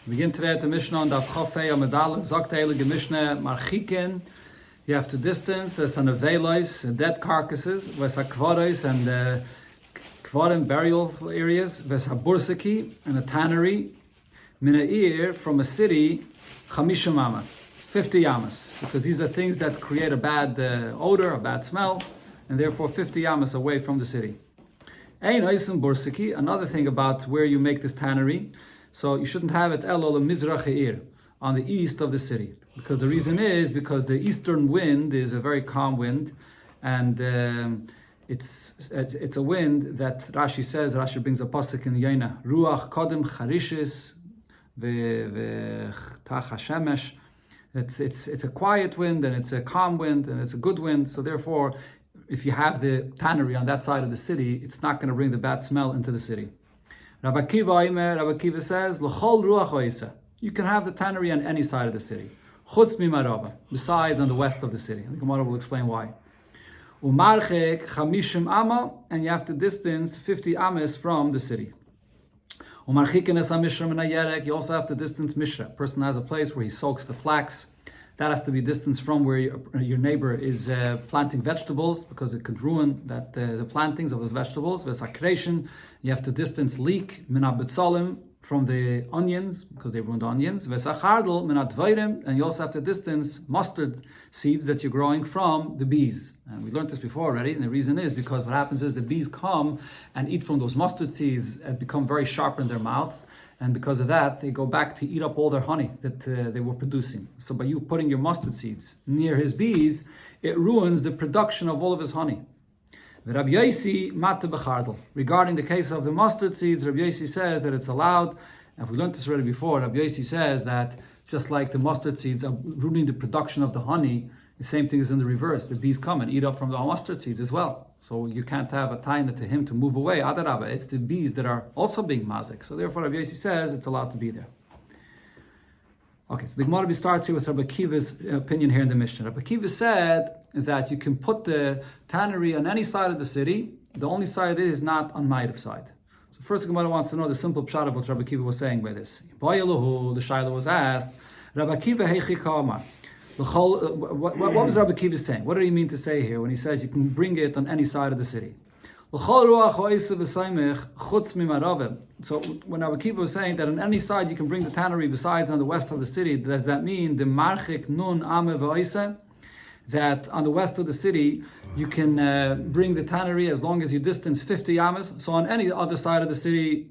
Begin today at the Mishnah on Daf Chofei Amedal. Zok Heilige Mishnah Marchikin. You have to distance as an avelois, dead carcasses, ves hakvaros and kvarim burial areas, ves habursaki and a tannery, minair from a city, chamishim amma, 50 yamas, because these are things that create a bad odor, a bad smell, and therefore 50 yamas away from the city. Ein oisim bursaki. Another thing about where you make this tannery. So you shouldn't have it elol mizrach eir, on the east of the city, because the reason is because the eastern wind is a very calm wind, and it's a wind that Rashi brings a pasuk in Yaina, ruach kodem charishis ve'tach hashemesh. It's a quiet wind and it's a calm wind and it's a good wind. So therefore, if you have the tannery on that side of the city, it's not going to bring the bad smell into the city. Rabbi Kiva says, L'chol ruach oisa. You can have the tannery on any side of the city. Chutz mimarava, besides on the west of the city. The Gemara will explain why. Umarchek chamishim amma, and you have to distance 50 amas from the city. Umarchikin es hamishra min hayerek. You also have to distance mishra. A person has a place where he soaks the flax. That has to be distanced from where your neighbor is planting vegetables, because it could ruin the plantings of those vegetables. Vesakration, you have to distance leek min habetzalim, from the onions, because they ruined onions. Vesachardel min hadvairim, and you also have to distance mustard seeds that you're growing from the bees. And we learned this before already, and the reason is because what happens is the bees come and eat from those mustard seeds and become very sharp in their mouths. And because of that, they go back to eat up all their honey that they were producing. So by you putting your mustard seeds near his bees, it ruins the production of all of his honey. Rabbi Yosi mata b'chardel. Regarding the case of the mustard seeds, Rabbi Yosi says that it's allowed. And we learned this already before. Rabbi Yosi says that just like the mustard seeds are ruining the production of the honey, the same thing is in the reverse. The bees come and eat up from the mustard seeds as well. So you can't have a taina to him to move away. Adarabba, it's the bees that are also being mazik. So therefore, Rabbi Yosi says it's allowed to be there. Okay, so the Gemara starts here with Rabbi Kiva's opinion here in the Mishnah. Rabbi Kiva said that you can put the tannery on any side of the city. The only side is not on Ma'ariv side. So first, the Gemara wants to know the simple pshat of what Rabbi Kiva was saying by this. The Shaila was asked, Rabbi Kiva heichi ka'amar. What was Rabbi Kiva saying? What did he mean to say here when he says you can bring it on any side of the city? So when Rabbi Kiva was saying that on any side you can bring the tannery besides on the west of the city, does that mean the marchik nun ame v'oisa, that on the west of the city you can bring the tannery as long as you distance 50 amas? So on any other side of the city,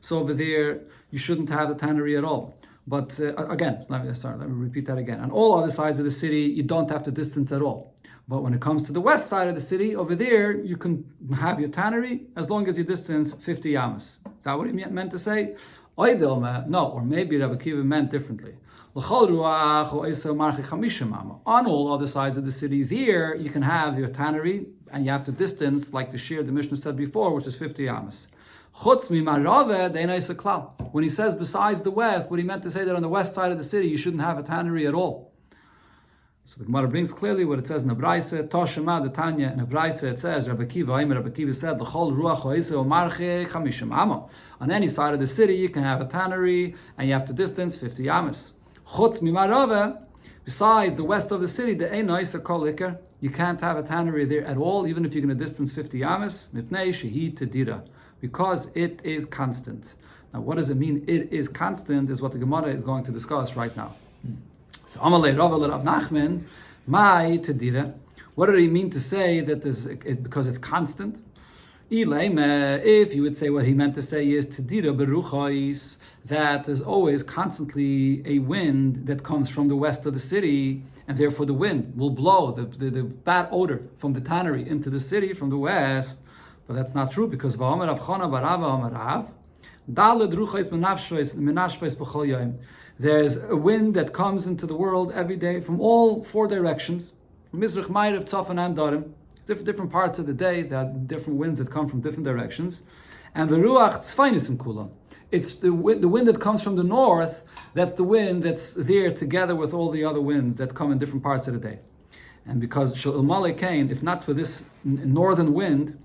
so over there you shouldn't have the tannery at all. But again, let me repeat that again. On all other sides of the city, you don't have to distance at all. But when it comes to the west side of the city, over there, you can have your tannery as long as you distance 50 yamas. Is that what he meant to say? No, or maybe Rabbi Kiva meant differently. On all other sides of the city, there, you can have your tannery, and you have to distance, like the shear the Mishnah said before, which is 50 yamas. When he says besides the west, what he meant to say that on the west side of the city, you shouldn't have a tannery at all. So the Gemara brings clearly what it says in the Braise, Toshema, the Tanya, in the Braise it says, Rabbi Kiva said, on any side of the city you can have a tannery and you have to distance 50 yamas. Besides the west of the city, the Einois kol iker, you can't have a tannery there at all, even if you're going to distance 50 yamas, mipnei shehi tedira, because it is constant. Now what does it mean it is constant is what the Gemara is going to discuss right now. So Amalei Rav Nachman, my tedira. What did he mean to say that because it's constant? If you would say what he meant to say is tedira beruchais, that there's always constantly a wind that comes from the west of the city, and therefore the wind will blow the bad odor from the tannery into the city from the west. But that's not true, because Va'omer Rav Chana bar Rava Omer Rav, Daled ruchais menashvais b'chol yom. There's a wind that comes into the world every day from all four directions, from Mizrach, Ma'ariv, Tzafon, and Darim. Different parts of the day, there are different winds that come from different directions. And the Ruach Tzfainis Kulam. It's the wind that comes from the north, that's the wind that's there together with all the other winds that come in different parts of the day. And because Shal Male Kain, if not for this northern wind,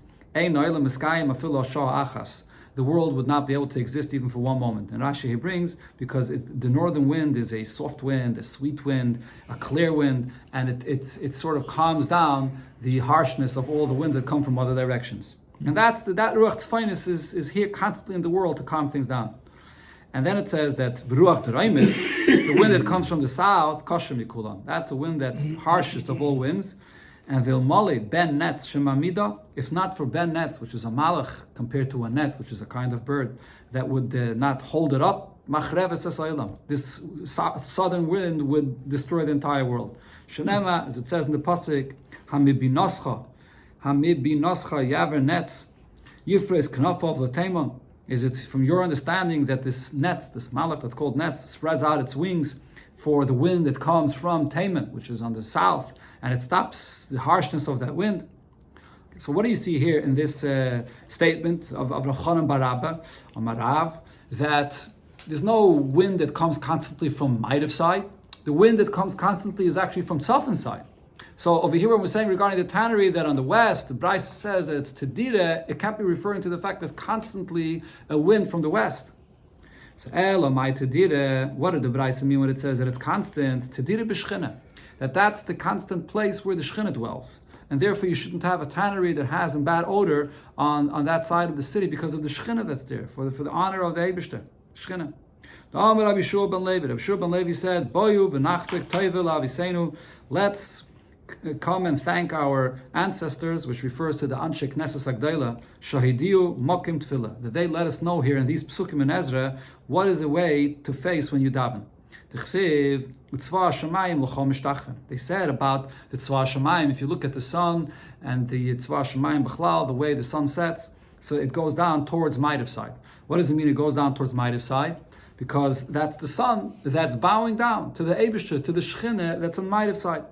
the the world would not be able to exist even for one moment. And Rashi he brings, because the northern wind is a soft wind, a sweet wind, a clear wind, and it sort of calms down the harshness of all the winds that come from other directions. And that Ruach Tzfainis is here constantly in the world to calm things down. And then it says that Ruach Teraimis, the wind that comes from the south, Kosher Mikulan. That's a wind that's harshest of all winds. And Vilmali Ben Netz Shemamida, if not for Ben Netz, which is a malach compared to a netz, which is a kind of bird that would not hold it up, Machreves Esailam. This southern wind would destroy the entire world. Shenema, as it says in the pasuk, Hamibinoscha Yaver Netz Yifres Knafov Latemon. Is it from your understanding that this netz, this malach that's called netz, spreads out its wings for the wind that comes from Taman, which is on the south, and it stops the harshness of that wind? So what do you see here in this statement of Rav Chanan bar Abba, or Marav, that there's no wind that comes constantly from Ma'ariv side? The wind that comes constantly is actually from Tzafon side. So over here when we're saying regarding the tannery that on the west, the Bryce says that it's Tedira, it can't be referring to the fact there's constantly a wind from the west. So Elamai Tedira, what did the Bryce mean when it says that it's constant? Tedira b'shchina, that's the constant place where the Shechina dwells. And therefore you shouldn't have a tannery that has a bad odor on that side of the city because of the Shechina that's there, for the honor of the Eibishter, Shechina. Rabbi Shua ben Levi said, Boyu v'nachzik toivel aviseinu, let's come and thank our ancestors, which refers to the Anshe Knesset Agdela, Shahidiu Mokim Tefillah, that they let us know here in these Psukim in Ezra what is the way to face when you daven. They said about the Tzva Shamayim, if you look at the sun and the Tzva Shamayim B'chlal, the way the sun sets, so it goes down towards Ma'ariv side. What does it mean it goes down towards Ma'ariv side? Because that's the sun that's bowing down to the Eibishter, to the Shechina that's on Ma'ariv side.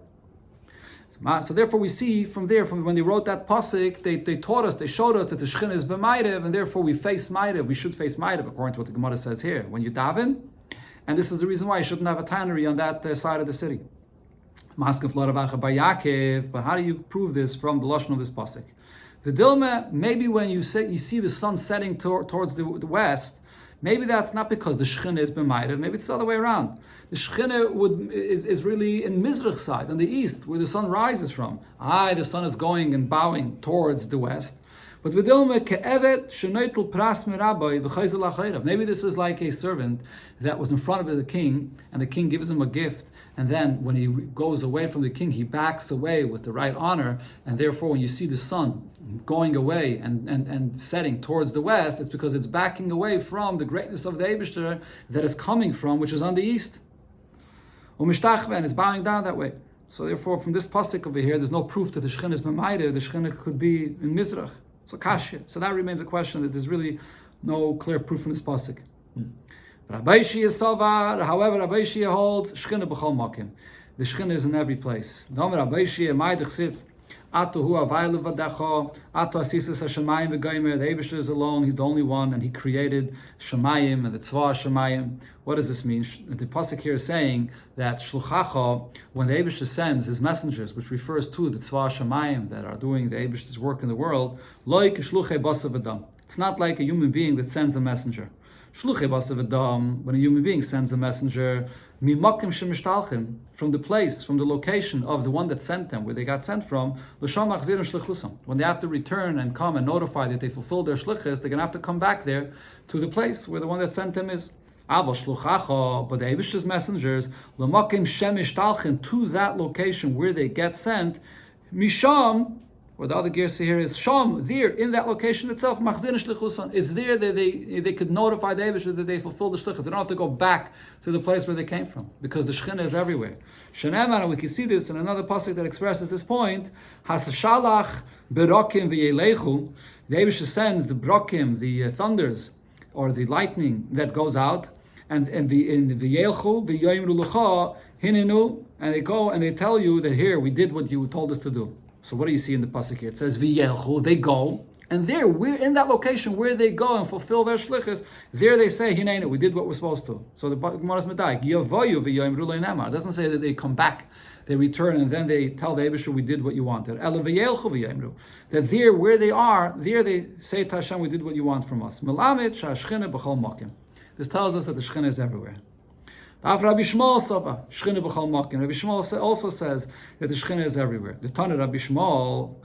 So therefore we see from when they wrote that pasuk, they taught us, they showed us that the Shechina is b'Ma'ariv, and therefore we face Ma'ariv, we should face Ma'ariv, according to what the Gemara says here, when you daven. And this is the reason why you shouldn't have a tannery on that side of the city. But how do you prove this from the lashon of this pasuk? The Dilma, maybe when you see the sun setting towards the west, maybe that's not because the Shechina is b'Ma'ariv, maybe it's the other way around. The Shechina is really in Mizrach side, on the east, where the sun rises from. The sun is going and bowing towards the west. But maybe this is like a servant that was in front of the king, and the king gives him a gift, and then when he goes away from the king, he backs away with the right honor, and therefore when you see the sun going away and setting towards the west, it's because it's backing away from the greatness of the Eibishter that is coming from, which is on the east. And it's bowing down that way. So therefore, from this pasuk over here, there's no proof that the Shechina is b'Ma'ariv. The Shechina could be in Mizrach. So kashya. So that remains a question that there's really no clear proof in this pasuk. Rabbi Shia Savar, however, Rabbi Shia holds Shechina b'chol makim. The Shechina is in every place. Rabbi Shia ma'idechsiv. The Eibishter is alone, he's the only one, and he created Shamayim and the Tzva Shamayim. What does this mean? The pasuk here is saying that Shluchacha, when the Eibishter sends his messengers, which refers to the Tzva Shamayim that are doing the Eibishter's work in the world, it's not like a human being that sends a messenger. When a human being sends a messenger, from the place, from the location of the one that sent them, where they got sent from, when they have to return and come and notify that they fulfilled their shlichus, they're going to have to come back there to the place where the one that sent them is. But the Eibishter's messengers, to that location where they get sent, misham, or the other gears here is sham, there in that location itself, is there that they could notify the Eibishter that they fulfilled the shlichus. They don't have to go back to the place where they came from, because the Shechina is everywhere. Shenemar, we can see this in another pasuk that expresses this point. Hasashalach berokim v'yelechu. The Eibishter sends the brokim, the thunders or the lightning that goes out, and the v'yelchu v'yoimru l'cha hinenu, and they go and they tell you that here we did what you told us to do. So what do you see in the pasuk here? It says v'yelchu, they go. And there, we're in that location where they go and fulfill their shlichus. There they say, "Hinenu, we did what we're supposed to." So the Gemara's medayik, "Yavoyu v'yoimru le'nemar." It doesn't say that they come back, they return, and then they tell the Eibusher, "We did what you wanted." Ela v'yelchu v'yoimru. That there, where they are, there they say to Hashem, "We did what you want from us." Melamed sha'ashchina b'chol makim. This tells us that the Shechina is everywhere. Rabbi Shmuel Shechina b'chol makim. Rabbi Shmuel also says that the Shechina is everywhere. The Tana Rabbi Shmuel,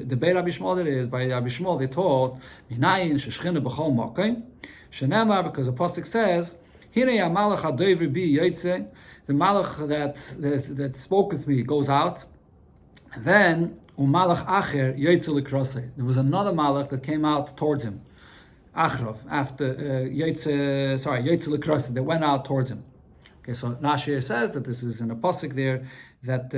the Beit Rabbi Shmuel that is, by Rabbi Shmuel they taught, Minayin shechina b'chol makim, shenemar, because the pasuk says, Hinei hamalach hadover bi yotze, the malach that spoke with me goes out, and then umalach acher yotze likrosei. There was another malach that came out towards him. Achrov, after yotze likrosei, that went out towards him. Okay, so Rashi says that this is in a pasuk there that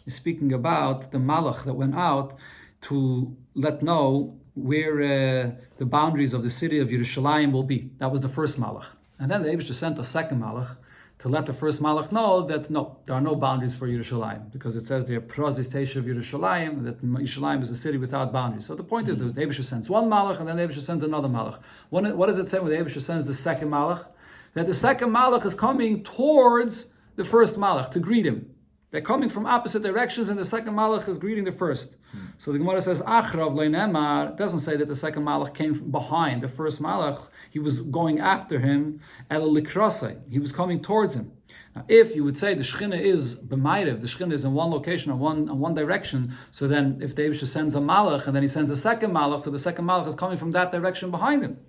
is speaking about the malach that went out to let know where the boundaries of the city of Yerushalayim will be. That was the first malach. And then the Eibusher sent a second malach to let the first malach know that no, there are no boundaries for Yerushalayim, because it says there, Prozis Teisha of Yerushalayim, that Yerushalayim is a city without boundaries. So the point is that the Eibusher sends one malach and then the Eibusher sends another malach. What does it say when the Eibusher sends the second malach? That the second malach is coming towards the first malach to greet him. They're coming from opposite directions, and the second malach is greeting the first. So the Gemara says, Achrav le'nemar, doesn't say that the second malach came behind the first malach. He was going after him, el likrosei. He was coming towards him. Now, if you would say the Shechina is b'mayrev, the Shechina is in one location, on one direction, so then if the Eibusher sends a malach, and then he sends a second malach, so the second malach is coming from that direction behind him.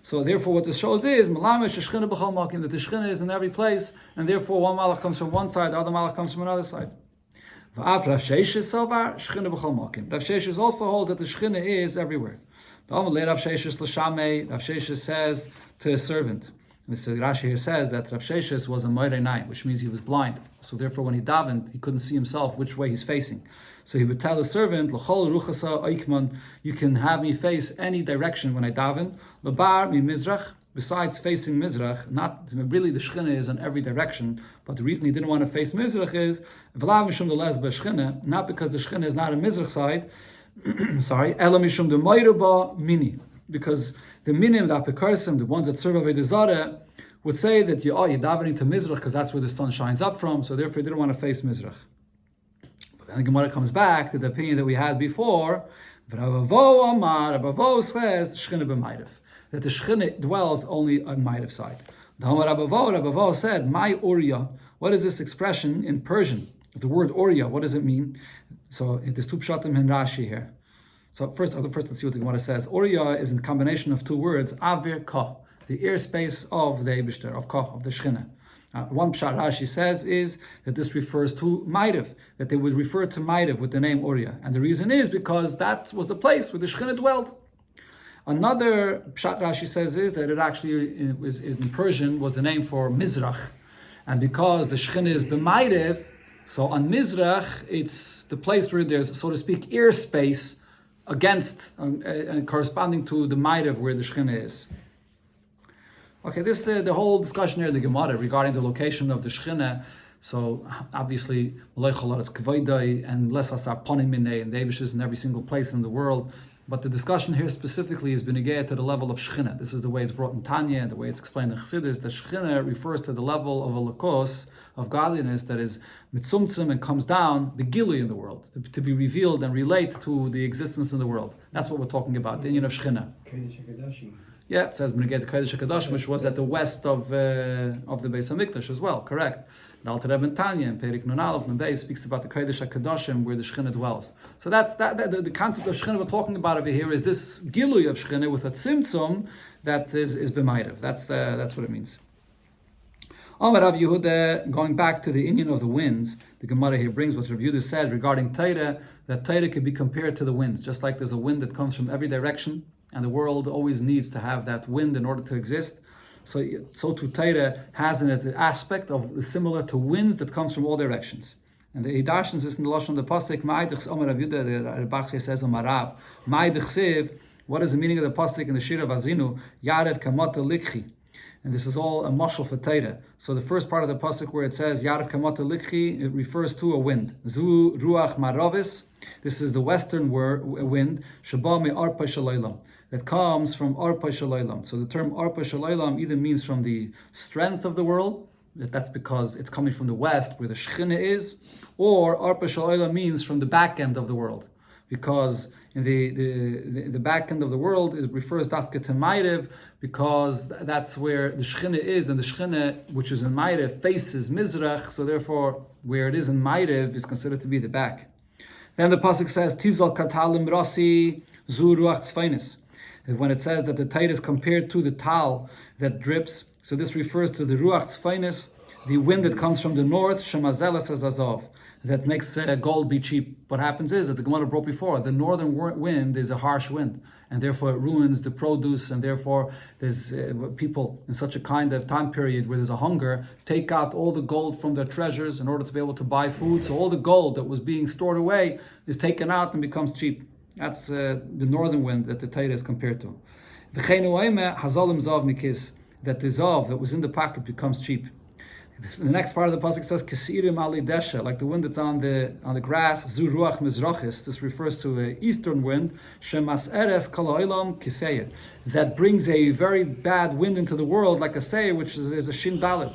So therefore, what this shows is that the Shechina is in every place, and therefore one malach comes from one side, the other malach comes from another side. Rav Sheshes also holds that the Shechina is everywhere. Rav Sheshes says to his servant, Rashi here says that Rav Sheshes was a moirei, which means he was blind. So therefore, when he davened, he couldn't see himself which way he's facing. So he would tell the servant, "L'chol ruchasa oikman, you can have me face any direction when I daven. L'bar mi mizrach, besides facing mizrach, not really the Shechina is in every direction, but the reason he didn't want to face mizrach is v'lav mishum the les b'Shechina, not because the Shechina is not a mizrach side, sorry, ela mishum the moirba mini, because the minim, the apikarsim, the ones that serve avodah zarah, would say that you're davening to mizrach because that's where the sun shines up from, so therefore he didn't want to face mizrach. And the Gemara comes back to the opinion that we had before. Rabavo says Shechina b'mayrev, that the Shechina dwells only on Mayrev side. Rabavo said, "My Uriya." What is this expression in Persian? The word Uriya, what does it mean? So there's two pshatim in Rashi here. So first let's see what the Gemara says. Uriya is a combination of two words, Avir Ka, the airspace of the Eibishter, of Ka, of the Shechina. One pshat Rashi says is that this refers to Mayrev, that they would refer to Mayrev with the name Uriya. And the reason is because that was the place where the Shechina dwelled. Another pshat Rashi says is that it actually is in Persian was the name for Mizrach. And because the Shechina is b'Mayrev, so on Mizrach, it's the place where there's, so to speak, airspace against, corresponding to the Mayrev where the Shechina is. Okay, this the whole discussion here in the Gemara regarding the location of the Shechina. So obviously, and less asar ponim minei, and the Eibusher is in every single place in the world. But the discussion here specifically is benegea to the level of Shechina. This is the way it's brought in Tanya, and the way it's explained in Chassidus. That Shechina refers to the level of a lakos, of godliness, that is mitzumtzim and comes down, the gilui in the world, to be revealed and relate to the existence in the world. That's what we're talking about, the union of Shechina. Yeah, it says Beneged Kodesh HaKadosh, which was at the west of the Beis HaMikdash as well, correct. The Alter Rebbe in Tanya, in Perik Nun Aleph, Nun speaks about the Kodesh HaKadoshim, where the Shechina dwells. So that's the concept of Shechina we're talking about over here is this Gilui of Shechina with a Tzimtzum that is B'mayrev. That's what it means. Rav Yehuda, going back to the inyan of the winds, the Gemara here brings what Rav Yehuda said regarding Torah, that Torah could be compared to the winds, just like there's a wind that comes from every direction, and the world always needs to have that wind in order to exist. So too Torah has in it the aspect of similar to winds that comes from all directions. And the Hidashins is in the Lashon of the Pasuk, Ma'idich Omer Rav Yehuda, the Rebbe says Amarav, Ma'idich Siv, what is the meaning of the Pasuk in the Shir of Azinu? Yarev Kamata Likchi. And this is all a mashal for Torah. So the first part of the pasuk where it says Yarav Kamata Likhi, it refers to a wind. Zu Ruach Maravis. This is the western wind. Shaba me Arpa Shalaylam. That comes from Arpa Shalaylam. So the term Arpa Shalaylam either means from the strength of the world, that's because it's coming from the west where the Shechina is, or Arpa Shalaylam means from the back end of the world, because in the back end of the world, it refers dafka to Ma'ariv, because that's where the Shechina is, and the Shechina, which is in Ma'ariv, faces Mizrach, so therefore, where it is in Ma'ariv is considered to be the back. Then the pasuk says, Tizal katalim rasi zu ruach tzfainis. When it says that the Torah is compared to the tal that drips, so this refers to the ruach tzfainis, the wind that comes from the north, shemazelas azov, that makes gold be cheap. What happens is, as the Gemara brought before, the northern wind is a harsh wind, and therefore it ruins the produce, and therefore there's people in such a kind of time period where there's a hunger, take out all the gold from their treasures in order to be able to buy food. So all the gold that was being stored away is taken out and becomes cheap. That's the northern wind that the Torah is compared to. That the zav that was in the pocket becomes cheap. The next part of the pasuk says Kesirim ali desha, like the wind that's on the grass. Zu ruach mizrachis. This refers to an eastern wind. Shemas eres kol ha'olam kiseir, that brings a very bad wind into the world, like a seir, which is a shin daled.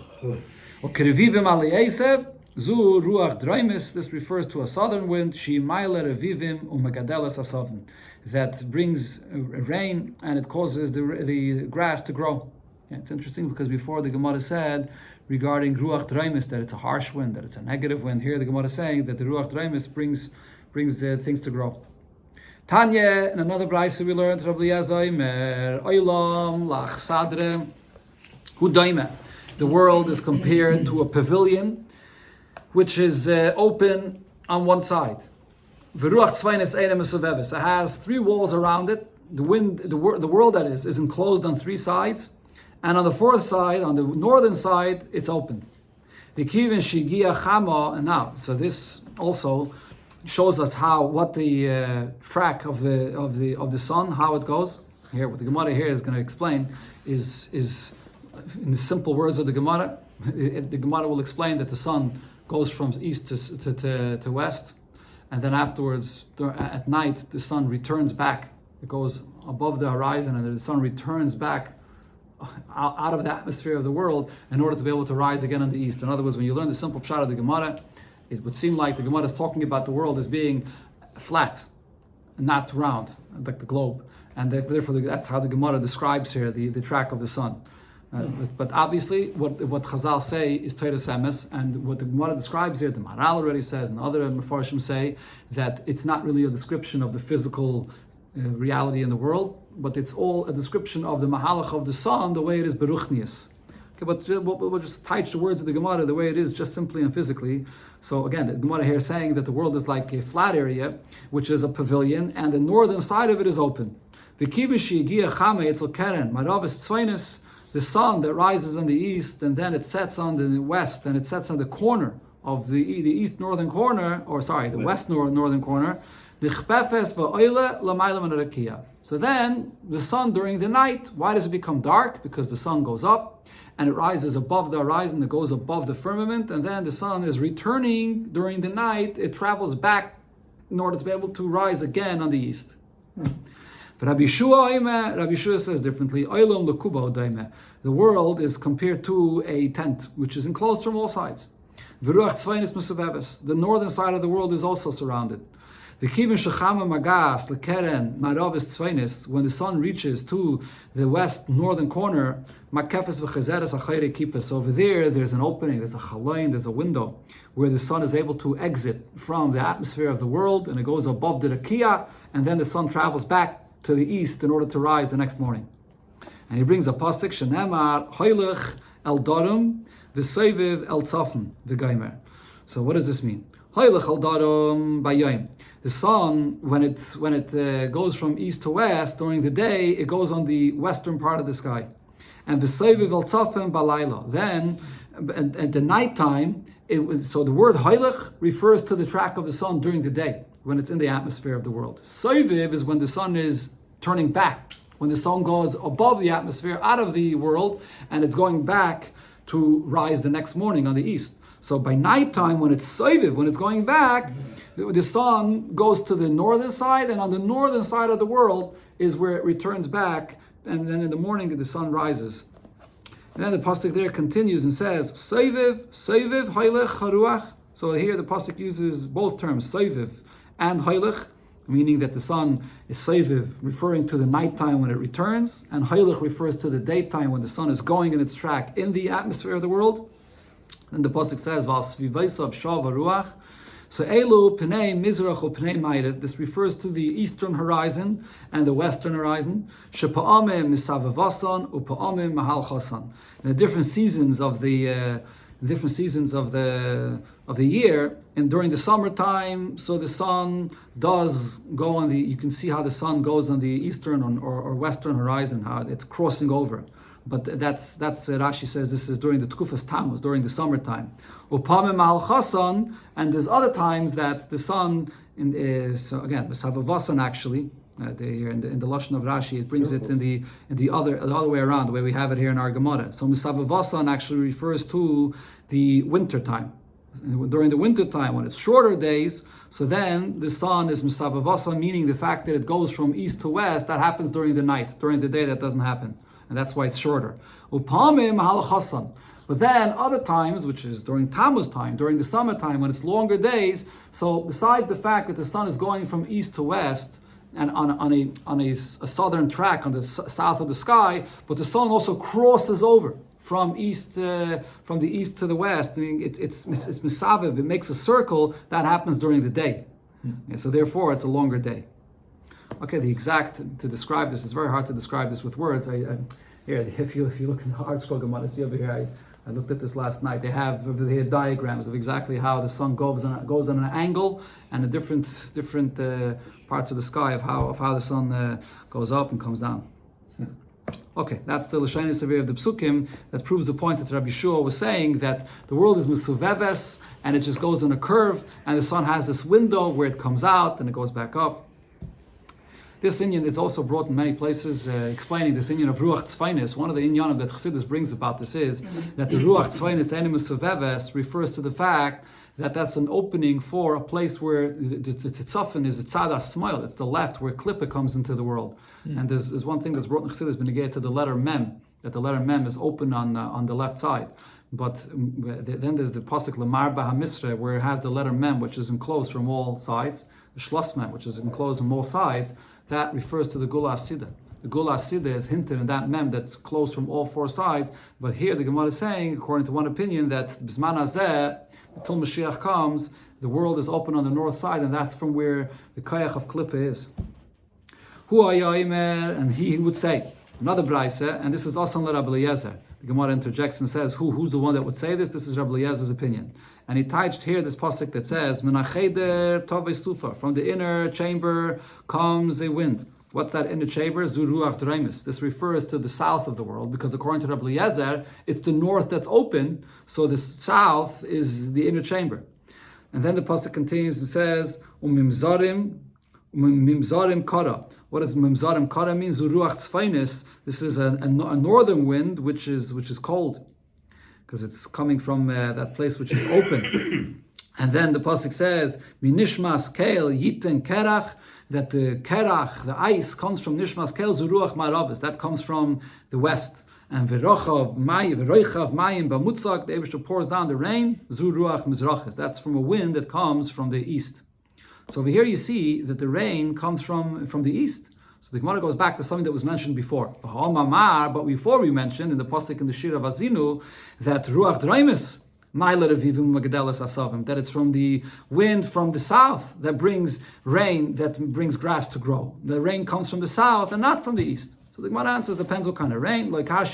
Or kerevivim ali esev. Zu ruach draimis. This refers to a southern wind. She mailer revivim umagadelas asavim, that brings rain and it causes the grass to grow. Yeah, it's interesting because before the Gemara said regarding Ruach Draimis that it's a harsh wind, that it's a negative wind. Here the Gemara is saying that the Ruach Draimis brings the things to grow. Tanya, in another brayse we learned, Rabbi Yazaymer, Oilam, Lach Sadre, Hudaime. The world is compared to a pavilion which is open on one side. V'ruach tzvainis einem esuvevis. It has three walls around it. The world that is enclosed on three sides. And on the fourth side, on the northern side, it's open. And now, so this also shows us what the track of the sun, how it goes. Here, what the Gemara here is going to explain is in the simple words of the Gemara. The Gemara will explain that the sun goes from east to west, and then afterwards, at night, the sun returns back. It goes above the horizon, and the sun returns back out of the atmosphere of the world in order to be able to rise again in the east. In other words, when you learn the simple pshat of the Gemara, it would seem like the Gemara is talking about the world as being flat, not round, like the globe. And therefore, that's how the Gemara describes here the track of the sun. But obviously, what Chazal say is Torah Semes, and what the Gemara describes here, the Maharal already says, and other Mefarshim say, that it's not really a description of the physical reality in the world, but it's all a description of the Mahalach of the sun, the way it is Beruchnius. Okay, but we'll just touch the words of the Gemara the way it is, just simply and physically. So again, the Gemara here is saying that the world is like a flat area, which is a pavilion, and the northern side of it is open. The sun that rises in the east, and then it sets on the west, and it sets on the corner of the east northern corner, the west northern corner. So then the sun during the night, why does it become dark? Because the sun goes up and it rises above the horizon, it goes above the firmament, and then the sun is returning during the night, it travels back in order to be able to rise again on the east. But Rabbi Yeshua says differently. The world is compared to a tent which is enclosed from all sides. The northern side of the world is also surrounded. When the sun reaches to the west northern corner, so over there's an opening, there's a chalain, there's a window where the sun is able to exit from the atmosphere of the world, and it goes above the rakia, and then the sun travels back to the east in order to rise the next morning. And he brings a pasuk, Shenamar Hoylech El Darum V'Soiviv El Tzafim V'Gaimer. So what does this mean? Hoylech El Darum Bayayim. The sun, when it goes from east to west during the day, it goes on the western part of the sky. And V'Soiviv El Tzafim Balayla. Then, at the nighttime, so the word Hoylech refers to the track of the sun during the day, when it's in the atmosphere of the world. Soiviv is when the sun is turning back when the sun goes above the atmosphere, out of the world, and it's going back to rise the next morning on the east. So by nighttime, when it's Soiviv, when it's going back, the sun goes to the northern side, and on the northern side of the world is where it returns back, and then in the morning the sun rises. And then the pasuk there continues and says, Soiviv, Soiviv, Hailech, Haruach. So here the pasuk uses both terms, Soiviv and Hailech, meaning that the sun is Soiviv, referring to the nighttime when it returns, and Hailech refers to the daytime when the sun is going in its track in the atmosphere of the world. And the pasuk says, "V'asvivaisav shav haruach." So elu pnei mizrach u pnei ma'ariv. This refers to the eastern horizon and the western horizon. Shepa'amim misavavasan u pa'amim mahal chasan. In the different seasons of the year, and during the summertime, so the sun does go on the. You can see how the sun goes on the eastern or western horizon, how it's crossing over. But that's Rashi says this is during the Tkufas Tammuz, during the summertime. Upamim al chasan, and there's other times that the sun, so again, Mesavavasan actually, here in the lashon of Rashi, it brings it in the other way around, the way we have it here in our Gemara. So Mesavavasan actually refers to the winter time. During the winter time, when it's shorter days, so then the sun is Mesavavasan, meaning the fact that it goes from east to west. That happens during the night. During the day, that doesn't happen. And that's why it's shorter. Upamim hal chasan. But then other times, which is during Tammuz time, during the summertime, when it's longer days, so besides the fact that the sun is going from east to west and on a southern track on the south of the sky, but the sun also crosses over from the east to the west. I mean, it's misaviv. It makes a circle that happens during the day. And so therefore, it's a longer day. Okay, to describe this, it's very hard to describe this with words. Here, if you look in the Art Scroll Gemara, see over here, I looked at this last night. They have diagrams of exactly how the sun goes on an angle, and the different parts of the sky of how the sun goes up and comes down. Okay, that's the L'Shaina Severe of the Psukim that proves the point that Rabbi Shua was saying, that the world is Mesuveves, and it just goes on a curve, and the sun has this window where it comes out and it goes back up. This inyan is also brought in many places, explaining this inyan of Ruach Tzvainis. One of the inyanim that Chassidus brings about this is that the Ruach Tzvainis Enemus Suveves refers to the fact that that's an opening for a place where the Tzafin is a Tzad Smile. It's the left where Klippa comes into the world. And there's one thing that's brought in Chassidus Benegay to the letter Mem, that the letter Mem is open on the left side. But then there's the pasuk Lamar Bahamisre, where it has the letter Mem, which is enclosed from all sides. The Shloss Mem, which is enclosed from all sides. That refers to the Gula Asida. The Gula Asida is hinted in that mem that's closed from all four sides. But here the Gemara is saying, according to one opinion, that B'zman Hazeh, until Mashiach comes, the world is open on the north side, and that's from where the Kayach of Klippa is. Hu Ayayimer, and he would say, another Braise, and this is also Rabbi Eliezer. The Gemara interjects and says, who's the one that would say this? This is Rabbi Eliezer's opinion. And he touched here this pasuk that says, Menacheder Tove Sufa, from the inner chamber comes a wind. What's that inner chamber? Zuruach Dreimis. This refers to the south of the world, because according to Rabbi Eliezer, it's the north that's open, so the south is the inner chamber. And then the pasuk continues and says, Mimzarim Kara. What does Mimzarim Kara mean? Zuruach Tzvainis. This is a northern wind, which is cold, because it's coming from that place which is open. And then the pasuk says, "Minishmas keil yiten kerach," that the kerach, the ice, comes from Nishmas keil zuruach ma'aravis. That comes from the west. And v'rochav mayim b'mutzak, the Eibishter pours down the rain. Zuruach mizrachis. That's from a wind that comes from the east. So over here you see that the rain comes from the east. So the Gemara goes back to something that was mentioned before. But before we mentioned in the pasuk in the Shir of Azinu that Ruach Draimis, that it's from the wind from the south that brings rain, that brings grass to grow. The rain comes from the south and not from the east. So the Gemara answers, depends what kind of rain. Like a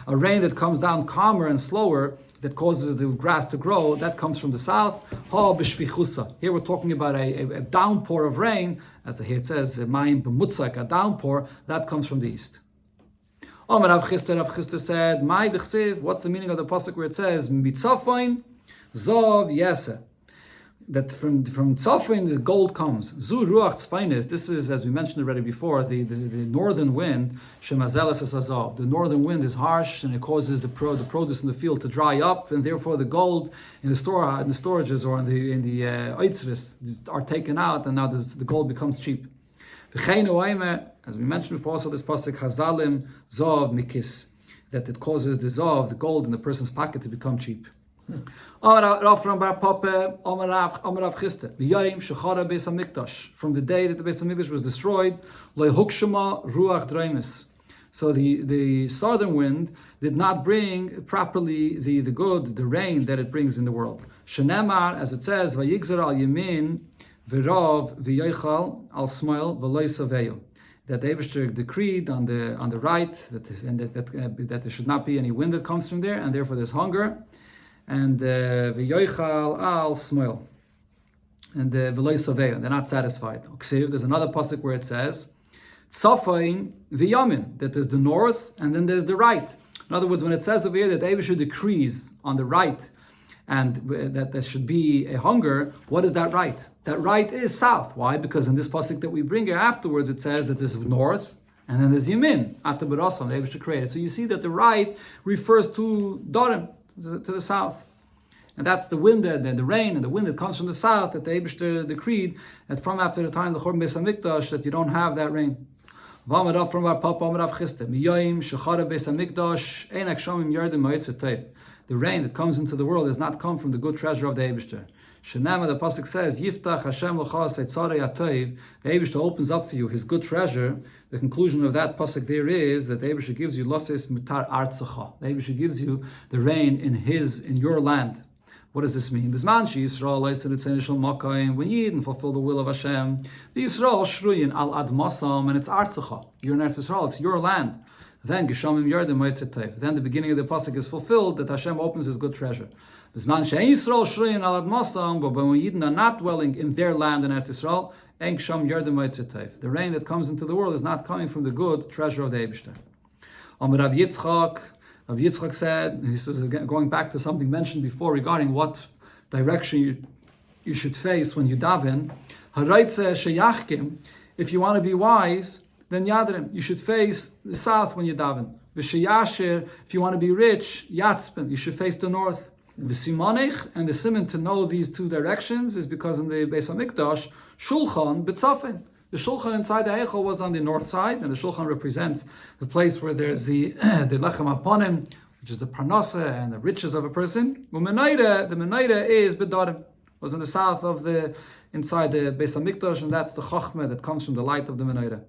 rain that comes down calmer and slower, that causes the grass to grow, that comes from the south. Here we're talking about a downpour of rain, as here it says, a downpour, that comes from the east. Rav Chisda said, what's the meaning of the pasuk where it says, Mitzafain Zov Yeseh? that from Tzafin the gold comes. Zu ruach tzfainis. This is, as we mentioned already before, the northern wind. Shemazelas azav. The northern wind is harsh and it causes the produce in the field to dry up, and therefore the gold in the storages or in the oitzris are taken out, and now the gold becomes cheap. As we mentioned before, also this pasuk hazalim zav mikis, that it causes the zav, the gold in the person's pocket, to become cheap. From the day that the Beis Hamikdash was destroyed, so the southern wind did not bring properly the good, the rain that it brings in the world. Shenemar, as it says, Vayigzer al Yemin v'Rav v'Yochal al Smail v'Loi Saveyu, that the Eibishter decreed on the right that there should not be any wind that comes from there, and therefore there's hunger. And v'yoichal al smoil, and v'loy savei, they're not satisfied. There's another pasuk where it says tzafain v'yamin, that there's the north and then there's the right. In other words, when it says over here that Eibishter decrees on the right and that there should be a hunger, what is that right? That right is south. Why? Because in this pasuk that we bring here afterwards, it says that there's north and then there's yamin, atabarasam, the Eibishter created. So you see that the right refers to Dorim, to the south, and that's the wind and the rain and the wind that comes from the south that the Eibishter decreed that from after the time of the Churban Beis Hamikdash that you don't have that rain. The rain that comes into the world does not come from the good treasure of the Eibishter. Shenema, the pasuk says, Yiftach Hashem l'chas eitzarei atayv. The Eibishter opens up for you His good treasure. The conclusion of that pasuk there is that the Eibishter gives you loses mitar artzacha. The Eibishter gives you the rain in your land. What does this mean? Bisman she Yisrael leised it zenishal makayim, when Yidden fulfill the will of Hashem. The Yisrael shruyin al admasam, and it's artzacha. You're in Eretz Yisrael, it's your land. Then Geshamim Yardim Moitzetayv. Then the beginning of the pasuk is fulfilled that Hashem opens His good treasure. Bisman she'en Yisrael shruyin al admasam, but when Yidden are not dwelling in their land in Eretz Yisrael, en Gesham Yardim Moitzetayv. The rain that comes into the world is not coming from the good treasure of the Eibishter. Rabbi Yitzchak said, he says again, going back to something mentioned before regarding what direction you should face when you daven. Haraitze sheyachkim, if you want to be wise, then yadrim, you should face the south when you daven. V'sheyasher, if you want to be rich, yatzpen, you should face the north. V'simonich, and the siman to know these two directions is because in the Beis Hamikdash, shulchan b'tzafin. The shulchan inside the Heichal was on the north side, and the shulchan represents the place where there's the lechem aponim, which is the parnasa and the riches of a person. The menorah is bedarim, was in the south of inside the Beis Hamikdash, and that's the chachmah that comes from the light of the menorah.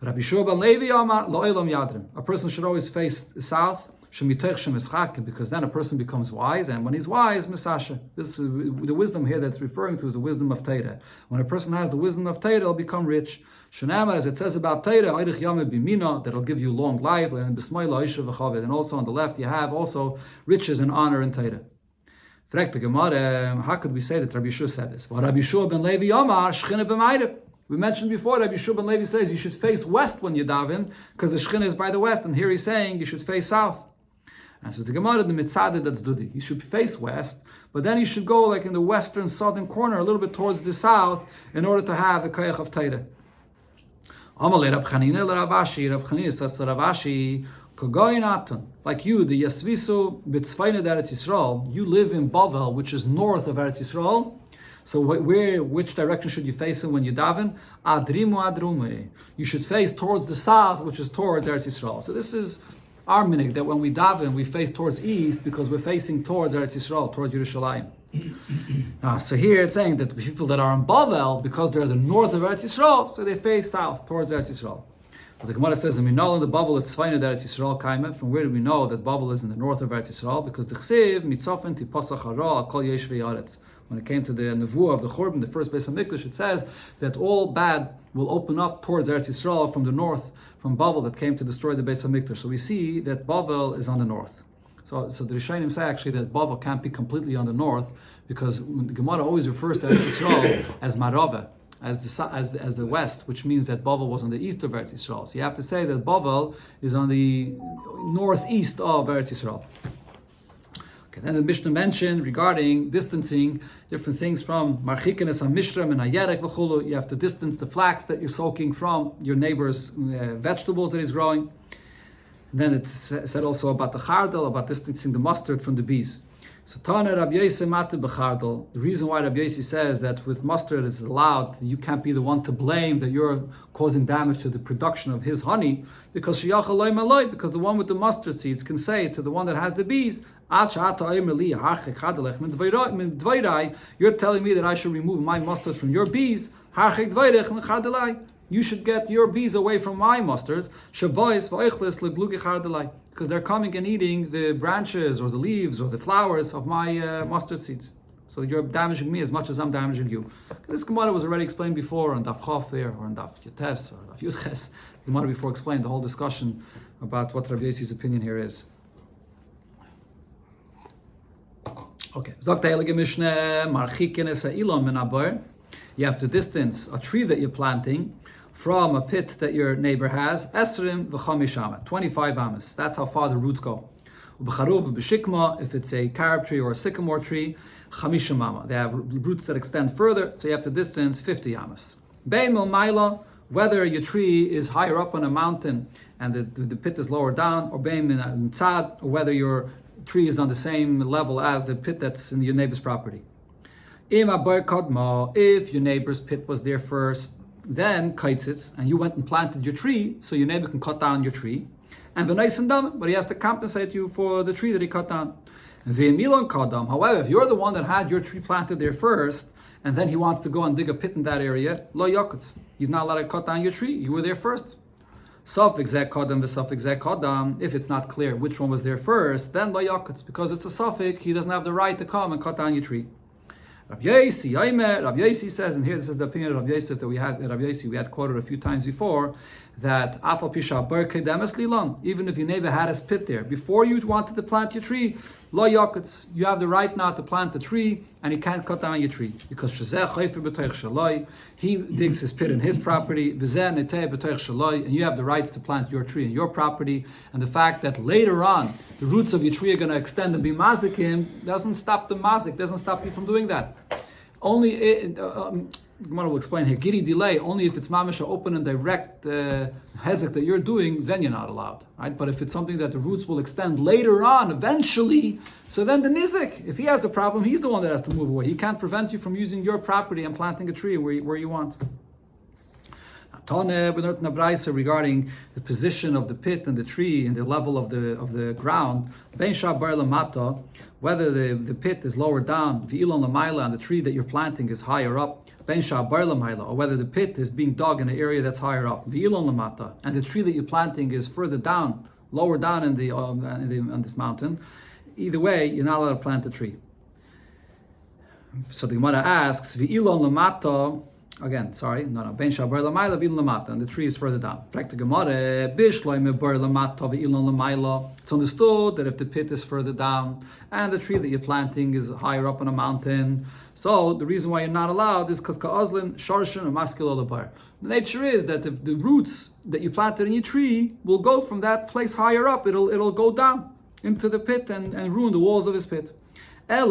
Rabbi Shua ben Levi Amar lo'elam yadrim. A person should always face south, because then a person becomes wise, and when he's wise, misasha. This the wisdom here that's referring to is the wisdom of Torah. When a person has the wisdom of Torah, he'll become rich. Shenamar, as it says about Torah, that'll give you long life, and also on the left you have also riches and honor in Torah. How could we say that Rabbi Shua said this? Rabbi Shua ben Levi Amar shchina b'mayrev. We mentioned before, Rabbi Shua ben Levi says you should face west when you daven, because the Shekhinah is by the west, and here he's saying you should face south. And says the Gemara, the mitzadeh that's dudi. He should face west, but then he should go like in the western southern corner, a little bit towards the south, in order to have the koyach of Torah. Amalei Rab Chanina l'Ravashi. Rab Chanina says to Ravashi, Kogoyin Atun, like you, the Yasvisu b'tzvayna Eretz Yisrael, you live in Bavel, which is north of Eretz Yisrael. So which direction should you face in when you daven? Adrimu adrume. You should face towards the south, which is towards Eretz Yisrael. So this is our minhag, that when we daven, we face towards east because we're facing towards Eretz Yisrael, towards Yerushalayim. So here it's saying that the people that are in Bavel, because they're the north of Eretz Yisrael, so they face south towards Eretz Yisrael. But the Gemara says, we know in the Bavel it's fine that Eretz Yisrael kaima. From where do we know that Bavel is in the north of Eretz Yisrael? Because the Chsiv mitzofen tipasach hara al kol yesh v'yaretz. When it came to the nevuah of the Churban, the first Beis Hamikdash, it says that all bad will open up towards Eretz Yisrael from the north, from Bavel that came to destroy the Beis Hamikdash. So we see that Bavel is on the north. So the Rishonim say actually that Bavel can't be completely on the north, because the Gemara always refers to Eretz Yisrael as Marava, as the west, which means that Bavel was on the east of Eretz Yisrael. So you have to say that Bavel is on the northeast of Eretz Yisrael. Okay, And the Mishnah mentioned regarding distancing different things from marchikenes hamishram and hayerek v'chulu. You have to distance the flax that you're soaking from your neighbor's vegetables that he's growing. And then it's said also about the chardal, about distancing the mustard from the bees. So Tana Rabbi Yossi mate b'chardal. The reason why Rabbi Yossi says that with mustard it's allowed, you can't be the one to blame that you're causing damage to the production of his honey, because sheyachal loy maloi, because the one with the mustard seeds can say to the one that has the bees, you're telling me that I should remove my mustard from your bees. You should get your bees away from my mustard, because they're coming and eating the branches or the leaves or the flowers of my mustard seeds. So you're damaging me as much as I'm damaging you. This Gemara was already explained before on Daf Chaf there, or on Daf Yotes, or Daf Yudches. The Gemara before explained the whole discussion about what Rabbi Yossi's opinion here is. Okay. You have to distance a tree that you're planting from a pit that your neighbor has. 25 amas. That's how far the roots go. If it's a carob tree or a sycamore tree, 5 amas. They have roots that extend further, so you have to distance 50 amas. Whether your tree is higher up on a mountain and the pit is lower down, or whether your tree is on the same level as the pit that's in your neighbor's property. If your neighbor's pit was there first, then kaitzitz, and you went and planted your tree, so your neighbor can cut down your tree, and but he has to compensate you for the tree that he cut down. However, if you're the one that had your tree planted there first, and then he wants to go and dig a pit in that area, lo yakutz, he's not allowed to cut down your tree. You were there first. If it's not clear which one was there first, then lo yakutz, because it's a suffix, he doesn't have the right to come and cut down your tree. Rabbi Yossi says, and here this is the opinion of Rabbi Yossi that we had quoted a few times before, that even if your neighbor had his pit there before you wanted to plant your tree, lo yakutz, you have the right not to plant the tree, and he can't cut down your tree, because he digs his pit in his property, and you have the rights to plant your tree in your property. And the fact that later on the roots of your tree are going to extend and be mazikim doesn't stop the mazik, doesn't stop you from doing that. Only Gemara will explain here, giri delay, only if it's mamish open and direct hezek that you're doing, then you're not allowed, right? But if it's something that the roots will extend later on, eventually, so then the nizik, if he has a problem, he's the one that has to move away. He can't prevent you from using your property and planting a tree where you want. Regarding the position of the pit and the tree and the level of the ground, whether the pit is lower down, and the tree that you're planting is higher up, or whether the pit is being dug in an area that's higher up, and the tree that you're planting is further down, lower down on this mountain. Either way, you're not allowed to plant the tree. So the Gemara asks, again, sorry, no. Ben shabar lamayla v'ilon lamata, and the tree is further down. It's understood that if the pit is further down and the tree that you're planting is higher up on a mountain, so the reason why you're not allowed is because ka'azlin sharshin and maskil olabar. The nature is that the roots that you planted in your tree will go from that place higher up. It'll go down into the pit and ruin the walls of his pit. But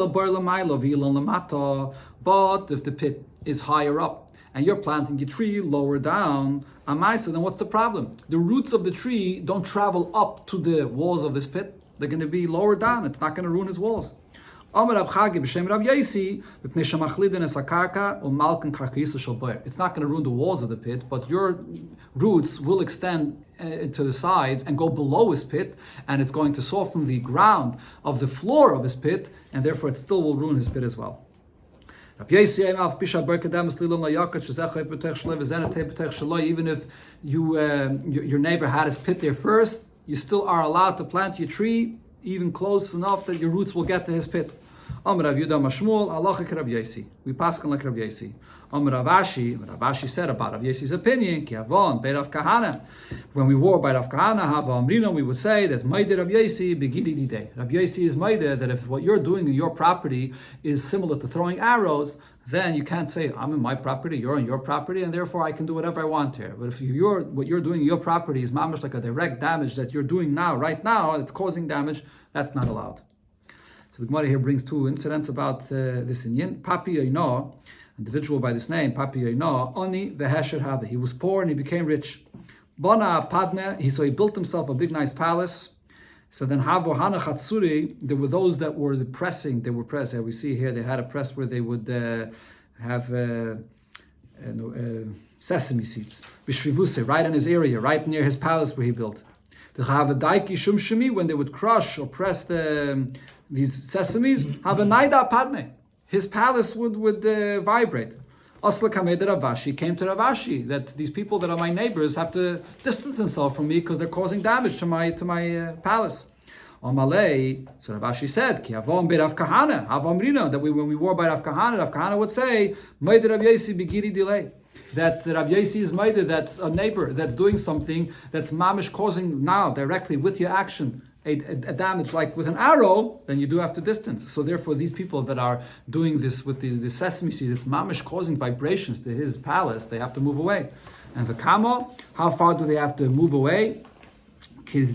if the pit is higher up and you're planting your tree lower down, amaisa, then what's the problem? The roots of the tree don't travel up to the walls of this pit. They're going to be lower down. It's not going to ruin his walls. It's not going to ruin the walls of the pit, but your roots will extend to the sides and go below his pit, and it's going to soften the ground of the floor of his pit, and therefore it still will ruin his pit as well. Even if your neighbor had his pit there first, you still are allowed to plant your tree even close enough that your roots will get to his pit. We pass on like Rabbi Yossi. Rav Ashi said about Rav Yossi's opinion, when we wore by Rav Kahana, we would say that Rav Yossi is Maide, that if what you're doing in your property is similar to throwing arrows, then you can't say, I'm in my property, you're in your property, and therefore I can do whatever I want here. But if what you're doing in your property is mamash like a direct damage that you're doing now, right now, it's causing damage, that's not allowed. So the Gemara here brings two incidents about this inyan. Papi Yoino, individual by this name, Papi Yoino, Oni v'hesher have. He was poor and he became rich. Bona padne, so he built himself a big nice palace. So then Havo Hana Chatsuri, there were those that were pressing, they were pressed. We see here they had a press where they would have sesame seeds. Bishvivuse, right in his area, right near his palace where he built. The Chavadaiki Shumshimi, when they would crush or press these sesames, have a naida padne. His palace would vibrate. Asla Kameh de Ravashi came to Ravashi that these people that are my neighbors have to distance themselves from me because they're causing damage to my palace. On Malay, so Ravashi said, Ki avom be Rav Kahana, avamrina, that when we war by Rav Kahana would say, Maida Rav Yesi bigiri delay. That Rav Yesi is Maida, that's a neighbor that's doing something that's mamish causing now directly with your action a damage, like with an arrow, then you do have to distance. So therefore, these people that are doing this with the sesame seed, it's mamish causing vibrations to his palace, they have to move away. And the kamo, how far do they have to move away? If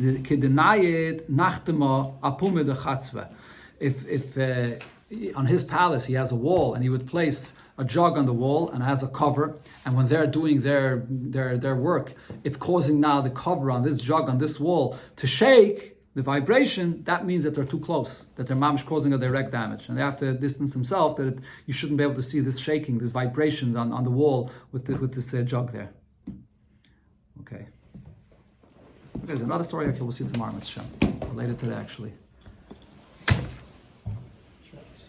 on his palace he has a wall and he would place a jug on the wall and has a cover, and when they're doing their work, it's causing now the cover on this jug on this wall to shake. The vibration, that means that they're too close, that they're mamish causing a direct damage, and they have to distance themselves. That you shouldn't be able to see this shaking, this vibrations on the wall with this jug there. Okay. There's another story. Okay, we'll see tomorrow. Related to that actually.